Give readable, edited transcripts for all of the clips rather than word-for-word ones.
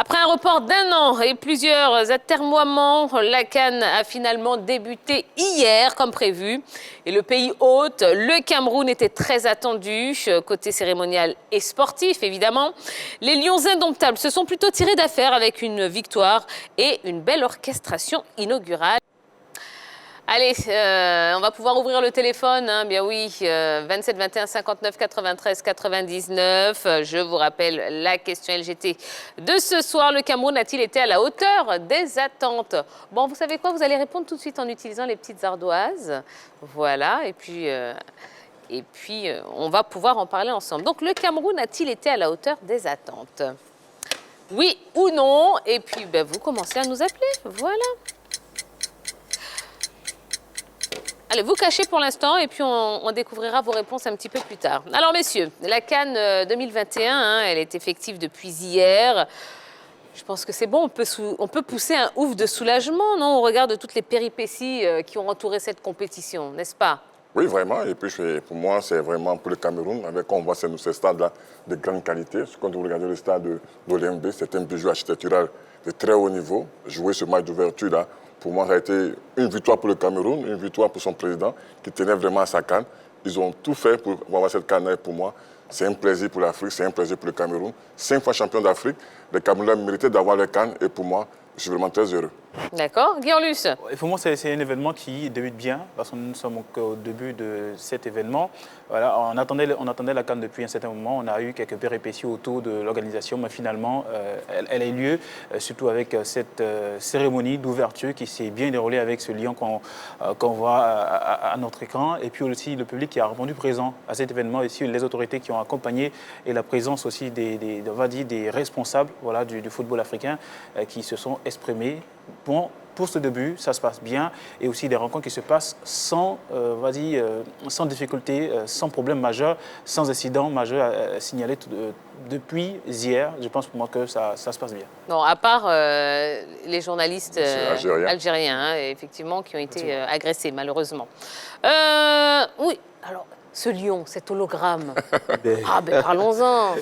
Après un report d'1 an et plusieurs atermoiements, la CAN a finalement débuté hier comme prévu. Et le pays hôte, le Cameroun, était très attendu, côté cérémonial et sportif évidemment. Les Lions indomptables se sont plutôt tirés d'affaire avec une victoire et une belle orchestration inaugurale. Allez, on va pouvoir ouvrir le téléphone, hein, bien oui, 27 21 59 93 99. Je vous rappelle la question LGT de ce soir. Le Cameroun a-t-il été à la hauteur des attentes? Bon, vous savez quoi? Vous allez répondre tout de suite en utilisant les petites ardoises. Voilà, et puis on va pouvoir en parler ensemble. Donc, le Cameroun a-t-il été à la hauteur des attentes? Oui ou non? Et puis, ben, vous commencez à nous appeler, voilà. Allez, vous cachez pour l'instant et puis on découvrira vos réponses un petit peu plus tard. Alors, messieurs, la CAN 2021, hein, elle est effective depuis hier. Je pense que c'est bon, on peut pousser un ouf de soulagement, non, au regard de toutes les péripéties qui ont entouré cette compétition, n'est-ce pas? Oui, vraiment. Et puis, pour moi, c'est vraiment pour le Cameroun, avec on voit ces stades-là de grande qualité. Quand vous regardez le stade de l'OLMB, c'est un bijou architectural de très haut niveau. Jouer ce match d'ouverture-là, pour moi, ça a été une victoire pour le Cameroun, une victoire pour son président, qui tenait vraiment à sa CAN. Ils ont tout fait pour avoir cette CAN. Pour moi, c'est un plaisir pour l'Afrique, c'est un plaisir pour le Cameroun. 5 fois champion d'Afrique, les Camerounais méritaient d'avoir le CAN. Et pour moi, je suis vraiment très heureux. D'accord. Guillaume Luce. Pour moi, c'est un événement qui débute bien, parce que nous sommes au début de cet événement. Voilà, on attendait la CAN depuis un certain moment. On a eu quelques péripéties autour de l'organisation, mais finalement, elle a eu lieu, surtout avec cette cérémonie d'ouverture qui s'est bien déroulée avec ce lion qu'on voit à notre écran. Et puis aussi le public qui a répondu présent à cet événement, et aussi les autorités qui ont accompagné, et la présence aussi des responsables, voilà, du football africain qui se sont exprimés. Bon, pour ce début, ça se passe bien, et aussi des rencontres qui se passent sans difficulté, sans problème majeur, sans incident majeur signalé depuis hier. Je pense pour moi que ça se passe bien. Non, à part les journalistes algériens, hein, effectivement, qui ont été agressés, malheureusement. Oui, alors, ce lion, cet hologramme. Parlons-en.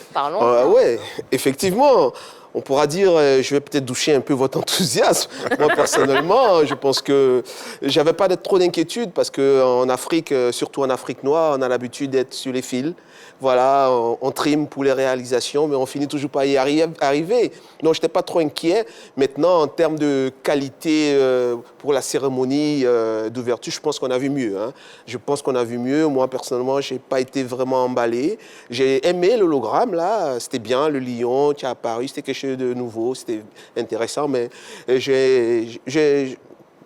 Oui, effectivement. On pourra dire, je vais peut-être doucher un peu votre enthousiasme. Moi, personnellement, je pense que je n'avais pas trop d'inquiétude parce qu'en Afrique, surtout en Afrique noire, on a l'habitude d'être sur les fils. Voilà, on trime pour les réalisations, mais on finit toujours par y arriver. Donc, je n'étais pas trop inquiet. Maintenant, en termes de qualité pour la cérémonie d'ouverture, je pense qu'on a vu mieux. Hein. Je pense qu'on a vu mieux. Moi, personnellement, je n'ai pas été vraiment emballé. J'ai aimé l'hologramme, là. C'était bien, le lion qui a apparu. C'était quelque chose de nouveau. C'était intéressant, mais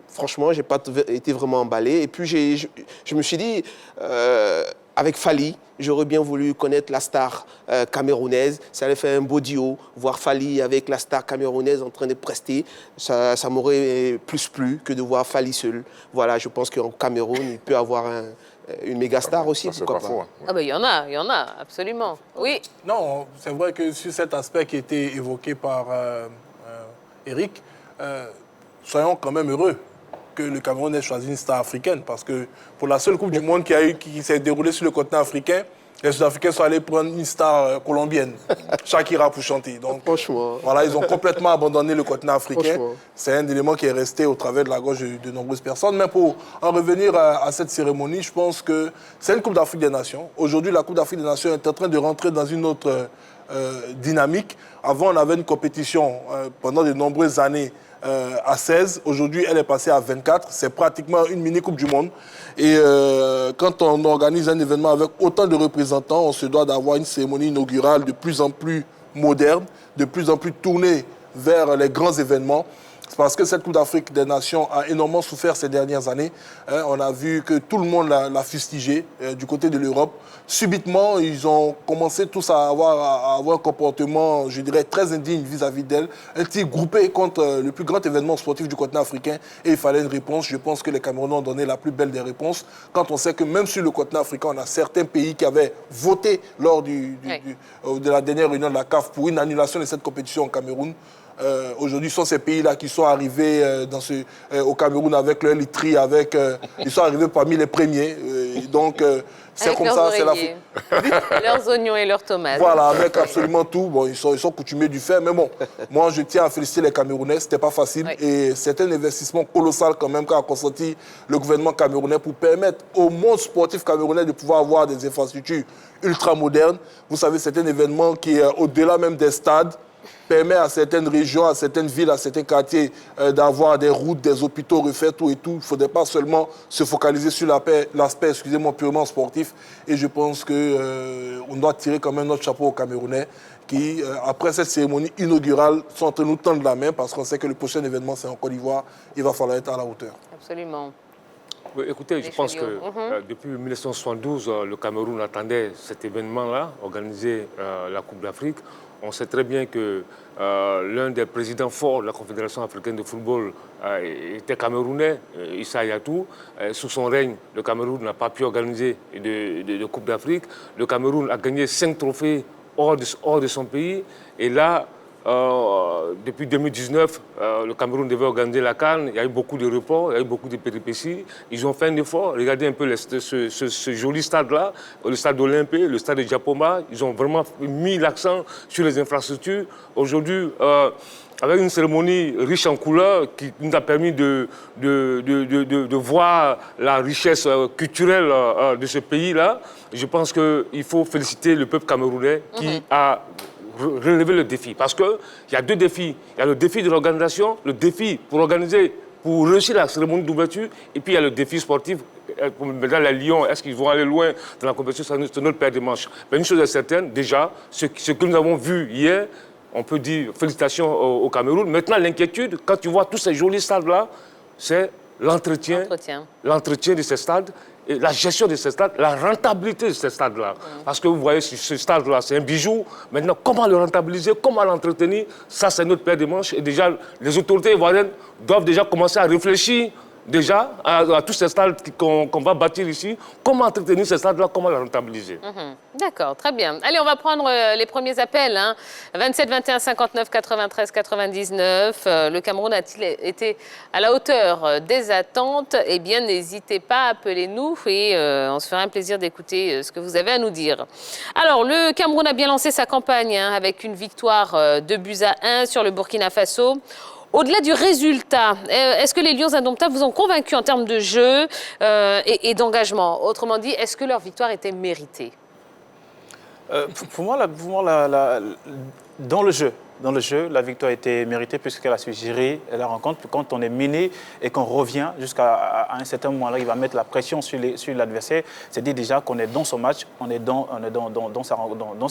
franchement, je n'ai pas été vraiment emballé. Et puis, je me suis dit, avec Fally, j'aurais bien voulu connaître la star camerounaise. Ça allait faire un beau duo. Voir Fally avec la star camerounaise en train de prester, ça m'aurait plus plu que de voir Fally seul. Voilà, je pense qu'en Cameroun, il peut avoir une méga star aussi. Pourquoi pas. Faux. Ah ben, il y en a, absolument. Oui. Non, c'est vrai que sur cet aspect qui a été évoqué par Eric, soyons quand même heureux que le Cameroun ait choisi une star africaine, parce que pour la seule Coupe du Monde qui s'est déroulée sur le continent africain, les Sud-Africains sont allés prendre une star colombienne, Shakira, pour chanter. Donc, franchement, voilà, ils ont complètement abandonné le continent africain. C'est un élément qui est resté au travers de la gorge de nombreuses personnes. Mais pour en revenir à cette cérémonie, je pense que c'est une Coupe d'Afrique des Nations. Aujourd'hui, la Coupe d'Afrique des Nations est en train de rentrer dans une autre dynamique. Avant, on avait une compétition pendant de nombreuses années à 16. Aujourd'hui, elle est passée à 24. C'est pratiquement une mini-coupe du monde. Et quand on organise un événement avec autant de représentants, on se doit d'avoir une cérémonie inaugurale de plus en plus moderne, de plus en plus tournée vers les grands événements. C'est parce que cette Coupe d'Afrique des Nations a énormément souffert ces dernières années. On a vu que tout le monde l'a fustigé du côté de l'Europe. Subitement, ils ont commencé tous à avoir un comportement, je dirais, très indigne vis-à-vis d'elle. Un tir groupé contre le plus grand événement sportif du continent africain. Et il fallait une réponse. Je pense que les Camerounais ont donné la plus belle des réponses. Quand on sait que même sur le continent africain, on a certains pays qui avaient voté lors de la dernière réunion de la CAF pour une annulation de cette compétition au Cameroun. Aujourd'hui, ce sont ces pays-là qui sont arrivés au Cameroun avec leur literie, ils sont arrivés parmi les premiers. Donc, C'est Avec comme leurs ça, c'est la oreillers, leurs oignons et leurs tomates. Voilà, avec absolument tout. Bon, ils sont coutumiers du faire, mais bon, moi, je tiens à féliciter les Camerounais. C'était pas facile Oui. et c'est un investissement colossal quand même qu'a consenti le gouvernement camerounais pour permettre au monde sportif camerounais de pouvoir avoir des infrastructures ultra modernes. Vous savez, c'est un événement qui est au-delà même des stades, permet à certaines régions, à certaines villes, à certains quartiers d'avoir des routes, des hôpitaux refaits, tout et tout. Il ne faudrait pas seulement se focaliser sur l'aspect, excusez-moi, purement sportif. Et je pense qu'on doit tirer quand même notre chapeau aux Camerounais qui, après cette cérémonie inaugurale, sont en train de nous tendre la main parce qu'on sait que le prochain événement, c'est en Côte d'Ivoire. Il va falloir être à la hauteur. Absolument. Oui, écoutez, je pense que Chevalier. depuis 1972, le Cameroun attendait cet événement-là, organiser la Coupe d'Afrique. On sait très bien que l'un des présidents forts de la Confédération africaine de football était camerounais, Issa Hayatou. Sous son règne, le Cameroun n'a pas pu organiser de Coupe d'Afrique. Le Cameroun a gagné 5 trophées hors de son pays. Et là, depuis 2019, le Cameroun devait organiser la CAN. Il y a eu beaucoup de reports, il y a eu beaucoup de péripéties. Ils ont fait un effort. Regardez un peu ce joli stade-là, le stade Olympé, le stade de Diapoma. Ils ont vraiment mis l'accent sur les infrastructures. Aujourd'hui, avec une cérémonie riche en couleurs qui nous a permis de voir la richesse culturelle de ce pays-là, je pense qu'il faut féliciter le peuple camerounais qui a relevé le défi. Parce qu'il y a deux défis. Il y a le défi de l'organisation, le défi pour organiser, pour réussir la cérémonie d'ouverture, et puis il y a le défi sportif. Maintenant, les Lions, est-ce qu'ils vont aller loin dans la compétition? C'est notre paire de manches. Mais une chose est certaine, déjà, ce que nous avons vu hier, on peut dire félicitations au Cameroun. Maintenant, l'inquiétude, quand tu vois tous ces jolis stades-là, c'est l'entretien de ces stades, et la gestion de ces stades, la rentabilité de ces stades-là. Parce que vous voyez, ce stade-là, c'est un bijou. Maintenant, comment le rentabiliser, comment l'entretenir, ça, c'est notre paire de manches. Et déjà, les autorités ivoiriennes doivent déjà commencer à réfléchir déjà à tous ces stades qu'on va bâtir ici. Comment entretenir ces stades-là, comment les rentabiliser. D'accord, très bien. Allez, on va prendre les premiers appels. 27 21 59 93 99. Le Cameroun a-t-il été à la hauteur des attentes? Eh bien, n'hésitez pas, appelez-nous et on se fera un plaisir d'écouter ce que vous avez à nous dire. Alors, le Cameroun a bien lancé sa campagne avec une victoire 2-1 sur le Burkina Faso. Au-delà du résultat, est-ce que les Lions indomptables vous ont convaincu en termes de jeu et d'engagement? Autrement dit, est-ce que leur victoire était méritée? Pour moi, dans le jeu, la victoire était méritée puisqu'elle a su gérer la rencontre. Quand on est mené et qu'on revient jusqu'à un certain moment-là, il va mettre la pression sur l'adversaire. C'est dire déjà qu'on est dans son match, on est dans sa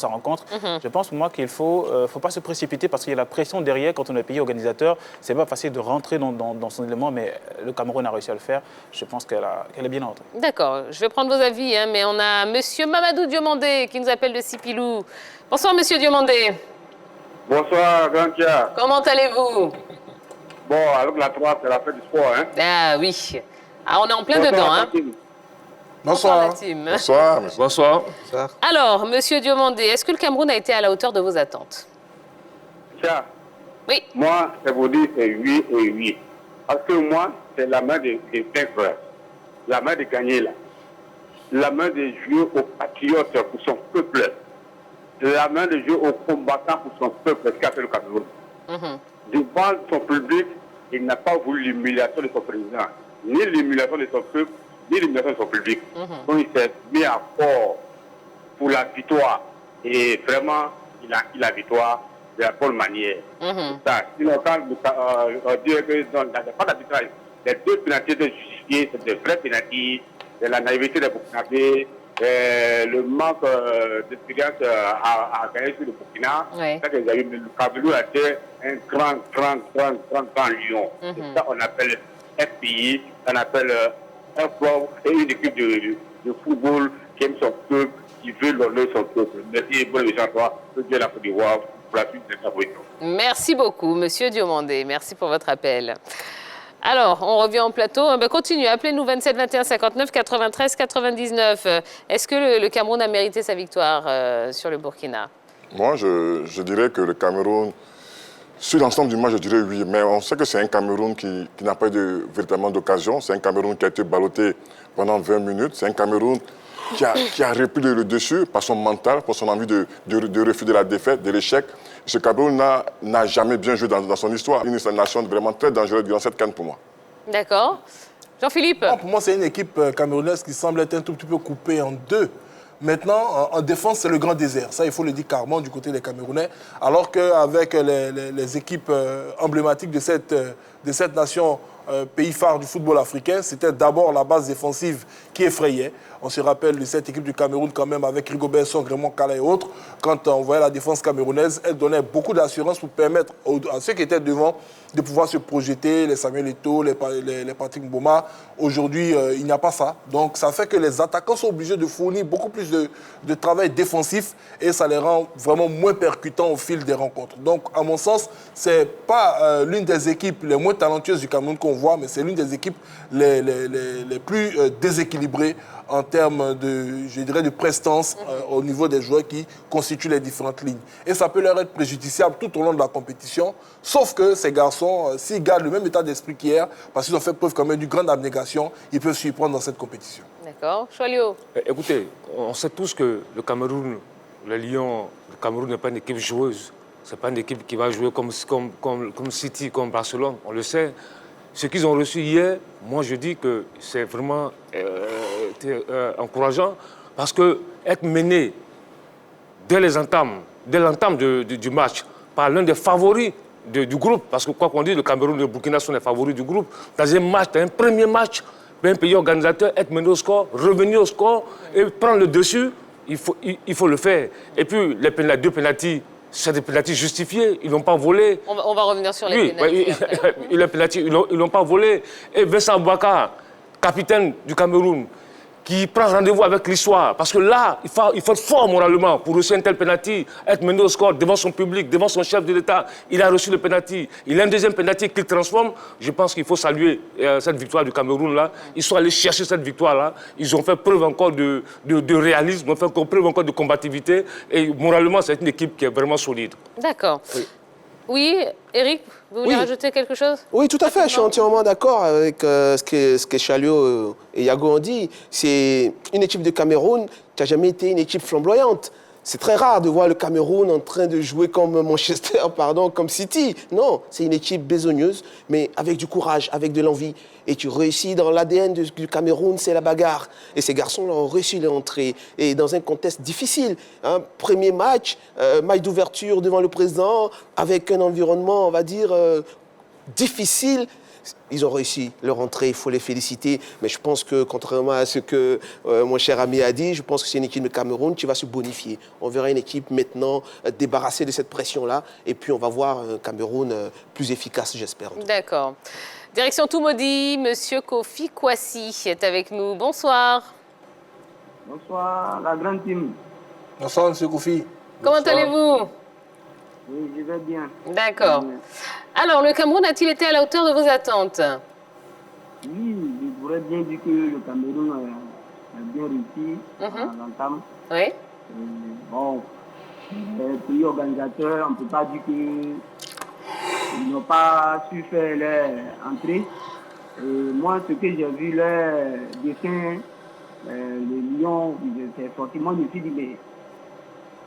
rencontre. Je pense pour moi qu'il ne faut pas se précipiter parce qu'il y a la pression derrière quand on est pays organisateur. Ce n'est pas facile de rentrer dans son élément, mais le Cameroun a réussi à le faire. Je pense qu'elle est bien rentrée. D'accord. Je vais prendre vos avis, mais on a M. Mamadou Diomandé qui nous appelle de Sipilou. Bonsoir, M. Diomandé. Bonsoir, Gantia. Comment allez-vous? Bon, avec la 3, c'est la fête du sport, hein? Ah oui. Ah, on est en plein dedans, hein? Bonsoir. la team. Bonsoir, monsieur. Bonsoir. Alors, Monsieur Diomandé, est-ce que le Cameroun a été à la hauteur de vos attentes? Tiens, Oui. moi, c'est vous dire, c'est oui et oui. Parce que moi, c'est la main des frères. La main de gagner, là. La main de jouer aux patriotes pour son peuple. La main de jouer aux combattants pour son peuple, ce qu'a fait le Cameroun. Devant son public, il n'a pas voulu l'humiliation de son président, ni l'humiliation de son peuple, ni l'humiliation de son public. Donc il s'est mis à fort pour la victoire. Et vraiment, il a acquis la victoire de la bonne manière. Ça. Sinon, quand on dit que dans la victoire, les deux pénalités sont justifiées, c'est des vrais pénalités, de la naïveté des Burkinabés, le manque d'expérience à gagner sur le Burkina. Oui. Le Cameroun a été un grand lion. C'est ça qu'on appelle un pays, on appelle un club et une équipe de football qui aime son peuple, qui veut l'honneur de son peuple. Merci, bonne émission à toi. Que Dieu la Côte d'Ivoire pour la suite de sa position. Merci beaucoup, Monsieur Diomandé. Merci pour votre appel. Alors, on revient en plateau. Continuez, appelez-nous 27 21 59 93 99. Est-ce que le Cameroun a mérité sa victoire sur le Burkina? Moi, je dirais que le Cameroun, sur l'ensemble du match, je dirais oui. Mais on sait que c'est un Cameroun qui n'a pas eu véritablement d'occasion. C'est un Cameroun qui a été ballotté pendant 20 minutes. C'est un Cameroun qui a repris le dessus par son mental, pour son envie de refuser la défaite, de l'échec. Ce Cameroun n'a jamais bien joué dans son histoire. Une nation vraiment très dangereuse durant cette CAN pour moi. D'accord. Jean-Philippe? Pour moi, c'est une équipe camerounaise qui semble être un tout petit peu coupée en deux. Maintenant, en défense, c'est le grand désert. Ça, il faut le dire carrément du côté des Camerounais. Alors qu'avec les équipes emblématiques de cette nation, pays phare du football africain, c'était d'abord la base défensive qui effrayait. On se rappelle de cette équipe du Cameroun quand même avec Rigobert Song, Raymond Kala et autres. Quand on voyait la défense camerounaise, elle donnait beaucoup d'assurance pour permettre à ceux qui étaient devant de pouvoir se projeter, les Samuel Eto'o, les Patrick Mboma. Aujourd'hui, il n'y a pas ça. Donc ça fait que les attaquants sont obligés de fournir beaucoup plus de travail défensif et ça les rend vraiment moins percutants au fil des rencontres. Donc à mon sens, ce n'est pas l'une des équipes les moins talentueuses du Cameroun qu'on voit, mais c'est l'une des équipes les plus déséquilibrées en termes de prestance au niveau des joueurs qui constituent les différentes lignes. Et ça peut leur être préjudiciable tout au long de la compétition, sauf que ces garçons, s'ils gardent le même état d'esprit qu'hier, parce qu'ils ont fait preuve quand même d'une grande abnégation, ils peuvent s'y prendre dans cette compétition. D'accord. Choilio? Écoutez, on sait tous que le Cameroun, le Cameroun n'est pas une équipe joueuse. Ce n'est pas une équipe qui va jouer comme City, comme Barcelone, on le sait. Ce qu'ils ont reçu hier, moi je dis que c'est vraiment encourageant parce que être mené dès l'entame du match par l'un des favoris du groupe, parce que quoi qu'on dise, le Cameroun et le Burkina sont les favoris du groupe, dans un premier match, un pays organisateur, être mené au score, revenir au score et prendre le dessus, il faut le faire. Et puis les deux pénaltys, c'est des pénaltys justifiés, ils n'ont pas volé. On va revenir sur les pénaltys. Ils n'ont pas volé. Et Vincent Bouaka, capitaine du Cameroun, qui prend rendez-vous avec l'histoire. Parce que là, il faut être fort moralement pour reçu un tel pénalty, être mené au score devant son public, devant son chef de l'État. Il a reçu le pénalty. Il a un deuxième pénalty qu'il transforme. Je pense qu'il faut saluer cette victoire du Cameroun-là. Ils sont allés chercher cette victoire-là. Ils ont fait preuve encore de réalisme, ils ont fait preuve encore de combativité. Et moralement, c'est une équipe qui est vraiment solide. D'accord. Oui, Eric, vous voulez rajouter quelque chose? Oui, tout à fait. Je suis entièrement d'accord avec ce que Chalio et Yago ont dit. C'est une équipe de Cameroun qui n'a jamais été une équipe flamboyante. C'est très rare de voir le Cameroun en train de jouer comme Manchester, comme City. Non, c'est une équipe besogneuse, mais avec du courage, avec de l'envie. Et tu réussis dans l'ADN du Cameroun, c'est la bagarre. Et ces garçons-là ont réussi l'entrée. Et dans un contexte difficile. Premier match, match d'ouverture devant le président, avec un environnement, on va dire, difficile. Ils ont réussi leur entrée, il faut les féliciter. Mais je pense que, contrairement à ce que mon cher ami a dit, je pense que c'est une équipe de Cameroun qui va se bonifier. On verra une équipe maintenant débarrassée de cette pression-là. Et puis, on va voir un Cameroun plus efficace, j'espère. D'accord. Direction Toumaudi, Monsieur Kofi Kwasi est avec nous. Bonsoir. Bonsoir, la grande team. Bonsoir, Monsieur Kofi. Comment allez-vous? Oui, je vais bien. D'accord. Alors, le Cameroun a-t-il été à la hauteur de vos attentes? Oui, je pourrais bien dire que le Cameroun a bien réussi à l'entame. Oui. Bon, les pays organisateurs, on ne peut pas dire qu'ils n'ont pas su faire leur entrée. Moi, ce que j'ai vu, leur dessin, le lion, c'est forcément, je me suis dit, mais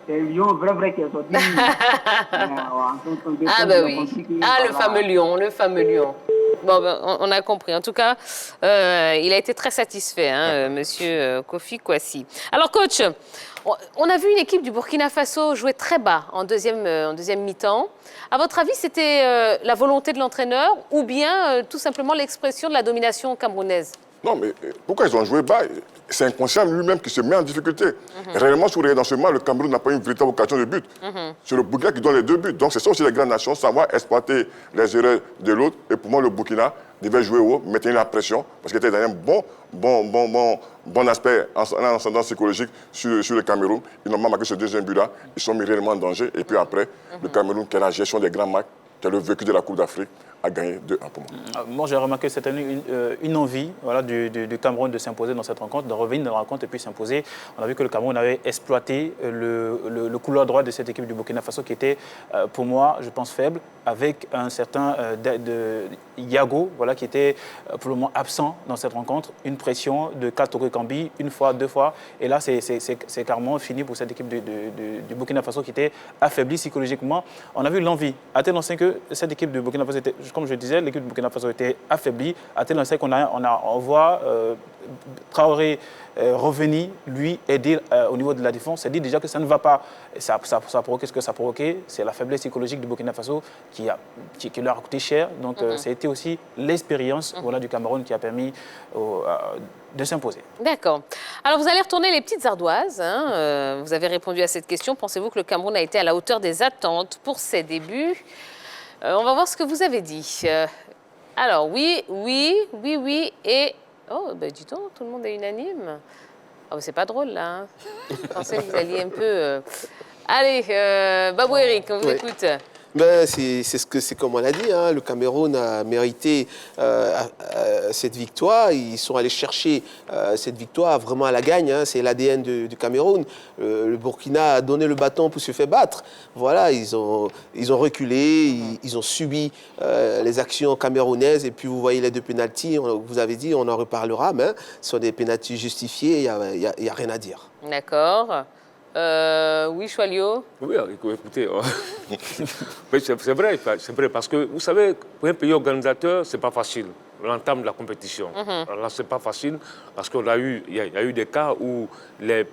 c'est le lion vrai qui est sorti. Ah ben oui. Ah, le fameux lion. Bon, ben, on a compris. En tout cas, il a été très satisfait, Monsieur Kofi Kwasi. Alors, coach, on a vu une équipe du Burkina Faso jouer très bas en deuxième mi-temps. À votre avis, c'était la volonté de l'entraîneur ou bien tout simplement l'expression de la domination camerounaise? Non, mais pourquoi ils ont joué bas? C'est inconscient lui-même qui se met en difficulté. Réellement, si vous regardez dans ce match, le Cameroun n'a pas eu une véritable occasion de but. C'est le Burkina qui donne les 2 buts. Donc, c'est ça aussi les grandes nations, savoir exploiter les erreurs de l'autre. Et pour moi, le Burkina devait jouer haut, maintenir la pression, parce qu'il était dans un bon aspect, en ascendant psychologique sur le Cameroun. Ils n'ont pas marqué ce deuxième but-là. Ils sont mis réellement en danger. Et puis après, le Cameroun qui a la gestion des grands matchs, qui a le vécu de la Coupe d'Afrique, a gagné 2-1 pour moi. Moi, j'ai remarqué que c'était une envie voilà, du Cameroun de s'imposer dans cette rencontre, de revenir dans la rencontre et puis s'imposer. On a vu que le Cameroun avait exploité le couloir droit de cette équipe du Burkina Faso qui était, pour moi, je pense, faible, avec un certain Yago, voilà, qui était pour le moment absent dans cette rencontre. Une pression de Katoko Kambi, une fois, deux fois. Et là, c'est carrément fini pour cette équipe du Burkina Faso qui était affaiblie psychologiquement. On a vu l'envie. À tel enseigne que cette équipe du Burkina Faso était, comme je disais, l'équipe du Burkina Faso était affaiblie. À tel enseigne qu'on voit Traoré revenir, lui, aider au niveau de la défense. C'est dit déjà que ça ne va pas. Ça a provoqué ce que ça a provoqué. C'est la faiblesse psychologique du Burkina Faso qui leur a coûté cher. Donc, ça a été aussi l'expérience voilà, du Cameroun qui a permis de s'imposer. D'accord. Alors, vous allez retourner les petites ardoises. Hein. Vous avez répondu à cette question. Pensez-vous que le Cameroun a été à la hauteur des attentes pour ses débuts? On va voir ce que vous avez dit. Alors, oui et... Oh, ben dis donc, tout le monde est unanime. Oh, c'est pas drôle, là. Hein. Je pensais que vous alliez un peu... Allez, Babou Eric, on vous écoute. Ben, c'est comme on l'a dit, hein, le Cameroun a mérité cette victoire. Ils sont allés chercher cette victoire vraiment à la gagne. Hein, c'est l'ADN du Cameroun. Le Burkina a donné le bâton pour se faire battre. Voilà, ils ont reculé, ils ont subi les actions camerounaises. Et puis vous voyez les deux pénaltys, vous avez dit, on en reparlera, mais ce sont des pénaltys justifiés, il n'y a rien à dire. D'accord. Oui, Choualio. Oui, écoutez, c'est vrai, parce que vous savez, pour un pays organisateur, ce n'est pas facile, l'entame de la compétition. Là, ce n'est pas facile, parce qu'il y a eu des cas où le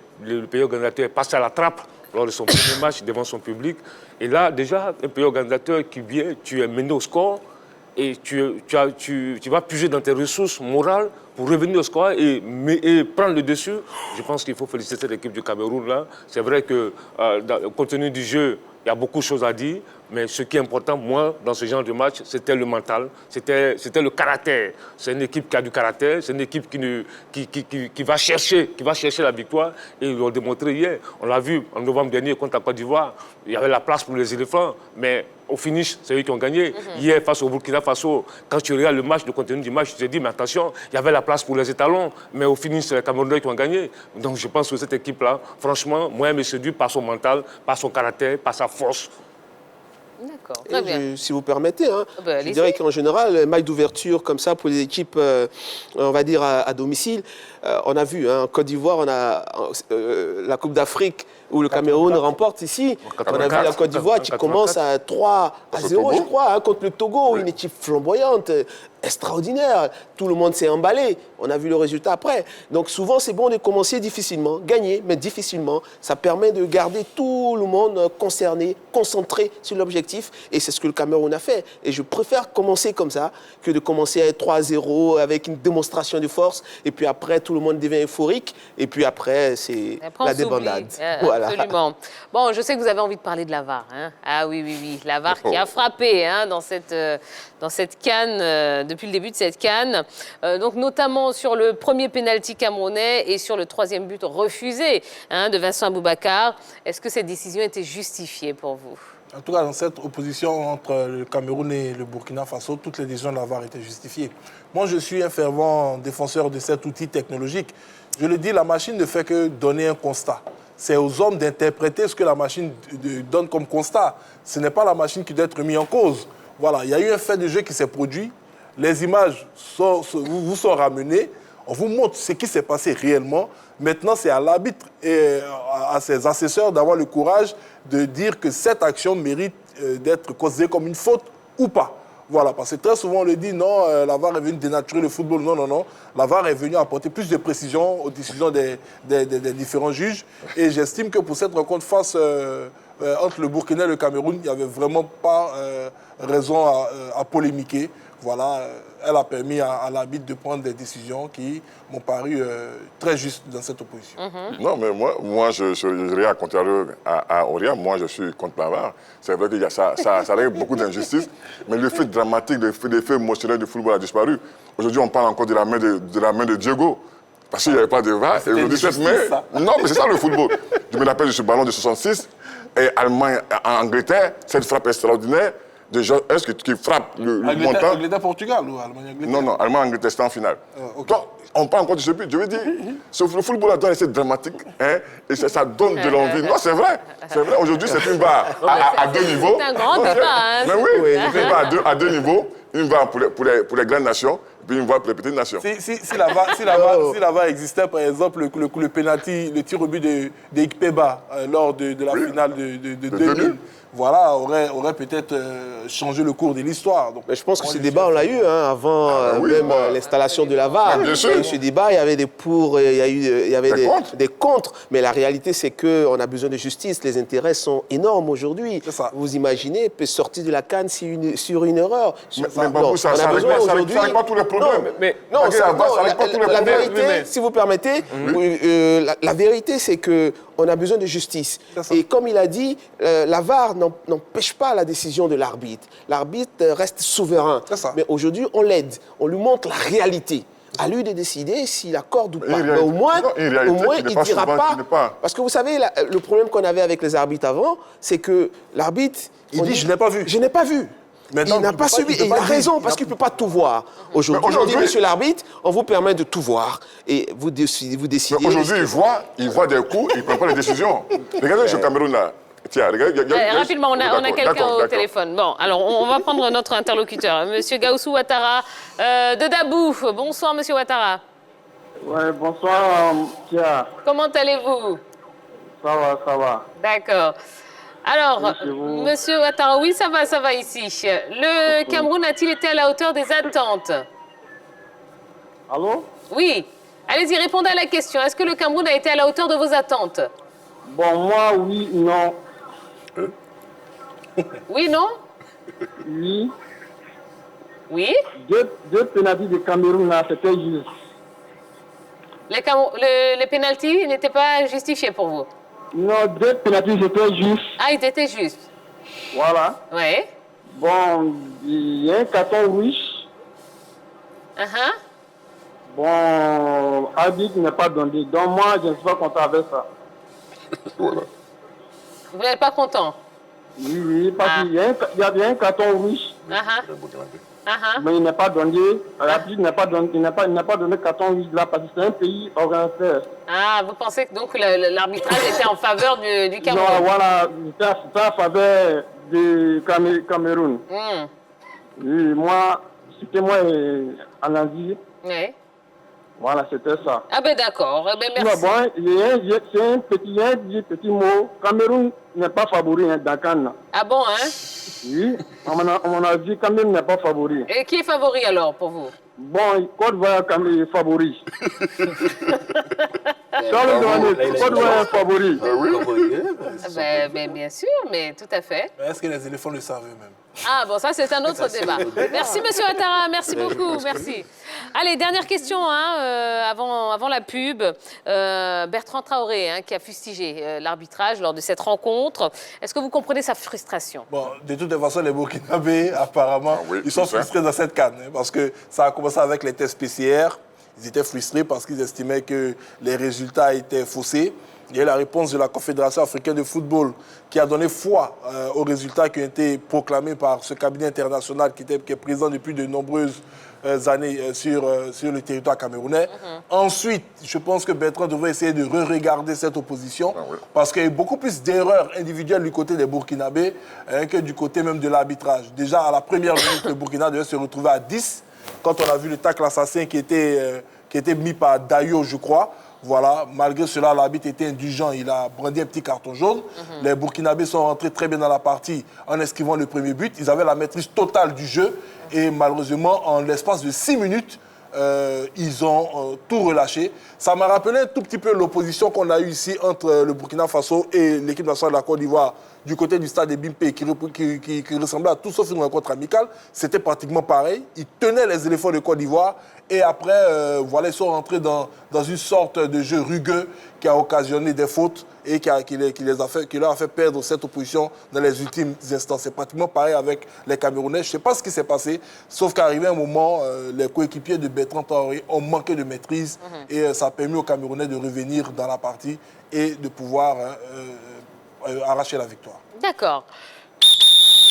pays organisateur est passé à la trappe lors de son premier match devant son public. Et là, déjà, un pays organisateur qui vient, tu es mené au score, et tu vas puiser dans tes ressources morales pour revenir au score et prendre le dessus. Je pense qu'il faut féliciter cette équipe du Cameroun là. C'est vrai que compte tenu du jeu, il y a beaucoup de choses à dire, mais ce qui est important, moi, dans ce genre de match, c'était le mental, c'était le caractère. C'est une équipe qui a du caractère, c'est une équipe qui va chercher la victoire, et ils l'ont démontré hier. On l'a vu en novembre dernier contre la Côte d'Ivoire, il y avait la place pour les éléphants, mais au finish, c'est eux qui ont gagné. Hier, face au Burkina Faso, quand tu regardes le match, le contenu du match, tu te dis, mais attention, il y avait la place pour les étalons, mais au finish, c'est les Camerounais qui ont gagné. Donc je pense que cette équipe-là, franchement, moi, elle me séduit par son mental, par son caractère, par sa force. D'accord, très bien. Si vous permettez, hein, ben, je dirais qu'en général, les matchs d'ouverture comme ça pour les équipes, on va dire à domicile, on a vu, hein, en Côte d'Ivoire, on a la Coupe d'Afrique où le Cameroun remporte ici. On a vu la Côte d'Ivoire qui commence à 3-0, je crois, hein, contre le Togo, une équipe flamboyante, extraordinaire. Tout le monde s'est emballé. On a vu le résultat après. Donc souvent, c'est bon de commencer difficilement, gagner, mais difficilement. Ça permet de garder tout le monde concerné, concentré sur l'objectif. Et c'est ce que le Cameroun a fait. Et je préfère commencer comme ça que de commencer à 3-0 avec une démonstration de force. Et puis après, tout le monde devient euphorique. Et puis après, c'est la débandade. Voilà. Absolument. Bon, je sais que vous avez envie de parler de la VAR. Hein. Ah oui. La VAR qui a frappé hein, dans cette CAN, depuis le début de cette CAN. Donc notamment sur le premier pénalty camerounais et sur le troisième but refusé hein, de Vincent Aboubakar. Est-ce que cette décision était justifiée pour vous? En tout cas, dans cette opposition entre le Cameroun et le Burkina Faso, toutes les décisions de la VAR étaient justifiées. Moi, je suis un fervent défenseur de cet outil technologique. Je le dis, la machine ne fait que donner un constat. C'est aux hommes d'interpréter ce que la machine donne comme constat. Ce n'est pas la machine qui doit être mise en cause. Voilà, il y a eu un fait de jeu qui s'est produit. Les images vous sont ramenées. On vous montre ce qui s'est passé réellement. Maintenant, c'est à l'arbitre et à ses assesseurs d'avoir le courage de dire que cette action mérite d'être considérée comme une faute ou pas. Voilà, parce que très souvent on le dit, non, la VAR est venue dénaturer le football. Non. La VAR est venue apporter plus de précision aux décisions des différents juges. Et j'estime que pour cette rencontre entre le Burkina et le Cameroun, il n'y avait vraiment pas raison à polémiquer. Voilà, elle a permis à l'arbitre de prendre des décisions qui m'ont paru très justes dans cette opposition. Non, mais moi je dirais à contrario à Auria, moi je suis contre la VAR. C'est vrai que ça règle beaucoup d'injustices, mais le fait dramatique, le fait émotionnel du football a disparu. Aujourd'hui, on parle encore de la main de Diego, parce qu'il n'y avait pas de VAR. Et aujourd'hui, cette main... Non, mais c'est ça le football. Je me rappelle de ce ballon de 66, et Allemagne, Angleterre, cette frappe extraordinaire. est-ce que qui frappe le montant? Angleterre-Portugal ou Allemagne-Angleterre? Non, Allemagne-Angleterre, c'était en finale. Okay. Donc, on parle encore de ce but. Je veux dire, le football doit rester dramatique, hein, et ça donne de l'envie. Non, c'est vrai. Aujourd'hui, c'est une barre à deux niveaux. C'est un grand débat. Hein. Mais oui, une barre à deux niveaux. Une barre pour les grandes nations, puis une barre pour les petites nations. Si la VAR existait, par exemple, le penalty, le tir au but de Ikpeba lors de la finale de 2000, voilà, aurait peut-être changé le cours de l'histoire. Mais je pense que ce débat, on l'a eu avant l'installation de la VAR. Bien sûr. Et ce débat, il y avait des pour, il y avait des contre. Mais la réalité, c'est qu'on a besoin de justice. Les intérêts sont énormes aujourd'hui. Vous imaginez, peut sortir de la CAN sur une erreur. Mais Babou, ça n'arrive pas tous les problèmes. La vérité, si vous permettez, la vérité, c'est qu'on a besoin de justice. Et comme il a dit, la VAR n'empêche pas la décision de l'arbitre. L'arbitre reste souverain. Mais aujourd'hui, on l'aide. On lui montre la réalité. À lui de décider s'il accorde ou pas. Mais au moins, il ne dira pas. Parce que vous savez, le problème qu'on avait avec les arbitres avant, c'est que l'arbitre... Il dit, je n'ai pas vu. Je n'ai pas vu. Maintenant, il n'a pas subi. Et il a raison, parce qu'il ne peut pas tout voir. Aujourd'hui, on dit, monsieur l'arbitre, on vous permet de tout voir. Et vous décidez. Aujourd'hui, il voit des coups, il ne prend pas les décisions. Regardez ce Cameroun là. Tiens, regarde. Rapidement, on a quelqu'un au téléphone. Bon, alors on va prendre notre interlocuteur, monsieur Gaussou Ouattara de Dabou. Bonsoir, monsieur Ouattara. Ouais, bonsoir, Tia. Comment allez-vous? Ça va. D'accord. Alors, monsieur Ouattara, oui, ça va ici. Le Cameroun a-t-il été à la hauteur des attentes? Allô? Oui. Allez-y, répondez à la question. Est-ce que le Cameroun a été à la hauteur de vos attentes? Bon, moi, oui, non. Oui, non? Oui. Oui? Deux pénaltys de Cameroun, là, c'était juste. Les pénaltys n'étaient pas justifiés pour vous? Non, deux pénaltys, c'était juste. Ah, ils étaient justes? Voilà. Oui. Bon, il y a un carton rouge. Bon, arbitre n'est pas donné. Donc moi, je ne suis pas content avec ça. Voilà. Vous n'êtes pas content? Oui, parce qu'il y a un carton rouge. Mais il n'est pas donné. L'arbitre n'a pas donné carton rouge là parce que c'est un pays organisateur. Ah, vous pensez que donc l'arbitrage était en faveur du Cameroun? Non, voilà, c'était en faveur du Cameroun. Oui, moi, c'était moi en Asie. Oui. Voilà, c'était ça. Ah ben d'accord, merci. Bon, c'est un petit mot. Cameroun n'est pas favori dans Cannes. Ah bon, hein? Oui, on a dit Cameroun n'est pas favori. Et qui est favori alors pour vous? Bon, Côte d'Ivoire est favori. Côte d'Ivoire est favori. Bien sûr, mais tout à fait. Est-ce que les éléphants le savent eux-mêmes? Ah bon, ça c'est un autre débat. Merci monsieur Ouattara, merci beaucoup, merci. Allez, dernière question avant la pub. Bertrand Traoré qui a fustigé l'arbitrage lors de cette rencontre. Est-ce que vous comprenez sa frustration? Bon, de toute façon, les Burkinabés, apparemment, ils sont frustrés dans cette canne. Parce que ça a commencé avec les tests PCR. Ils étaient frustrés parce qu'ils estimaient que les résultats étaient faussés. Il y a eu la réponse de la Confédération africaine de football qui a donné foi aux résultats qui ont été proclamés par ce cabinet international qui est présent depuis de nombreuses années sur le territoire camerounais. Ensuite, je pense que Bertrand devrait essayer de re-regarder cette opposition parce qu'il y a eu beaucoup plus d'erreurs individuelles du côté des Burkinabés que du côté même de l'arbitrage. Déjà, à la première minute, le Burkina devait se retrouver à 10 quand on a vu le tacle assassin qui était mis par Dayo, je crois. Voilà, malgré cela, l'arbitre était indulgent. Il a brandi un petit carton jaune. Les Burkinabés sont rentrés très bien dans la partie en esquivant le premier but. Ils avaient la maîtrise totale du jeu. Et malheureusement, en l'espace de 6 minutes, ils ont tout relâché. Ça m'a rappelé un tout petit peu l'opposition qu'on a eue ici entre le Burkina Faso et l'équipe nationale de la Côte d'Ivoire du côté du stade de Bimpe qui ressemblait à tout sauf une rencontre amicale. C'était pratiquement pareil. Ils tenaient les éléphants de Côte d'Ivoire et après, voilà, ils sont rentrés dans une sorte de jeu rugueux qui a occasionné des fautes et qui leur a fait perdre cette opposition dans les ultimes instants. C'est pratiquement pareil avec les Camerounais. Je ne sais pas ce qui s'est passé, sauf qu'arrivé un moment, les coéquipiers de Bertrand Traoré ont manqué de maîtrise et ça a permis aux Camerounais de revenir dans la partie et de pouvoir arracher la victoire. D'accord.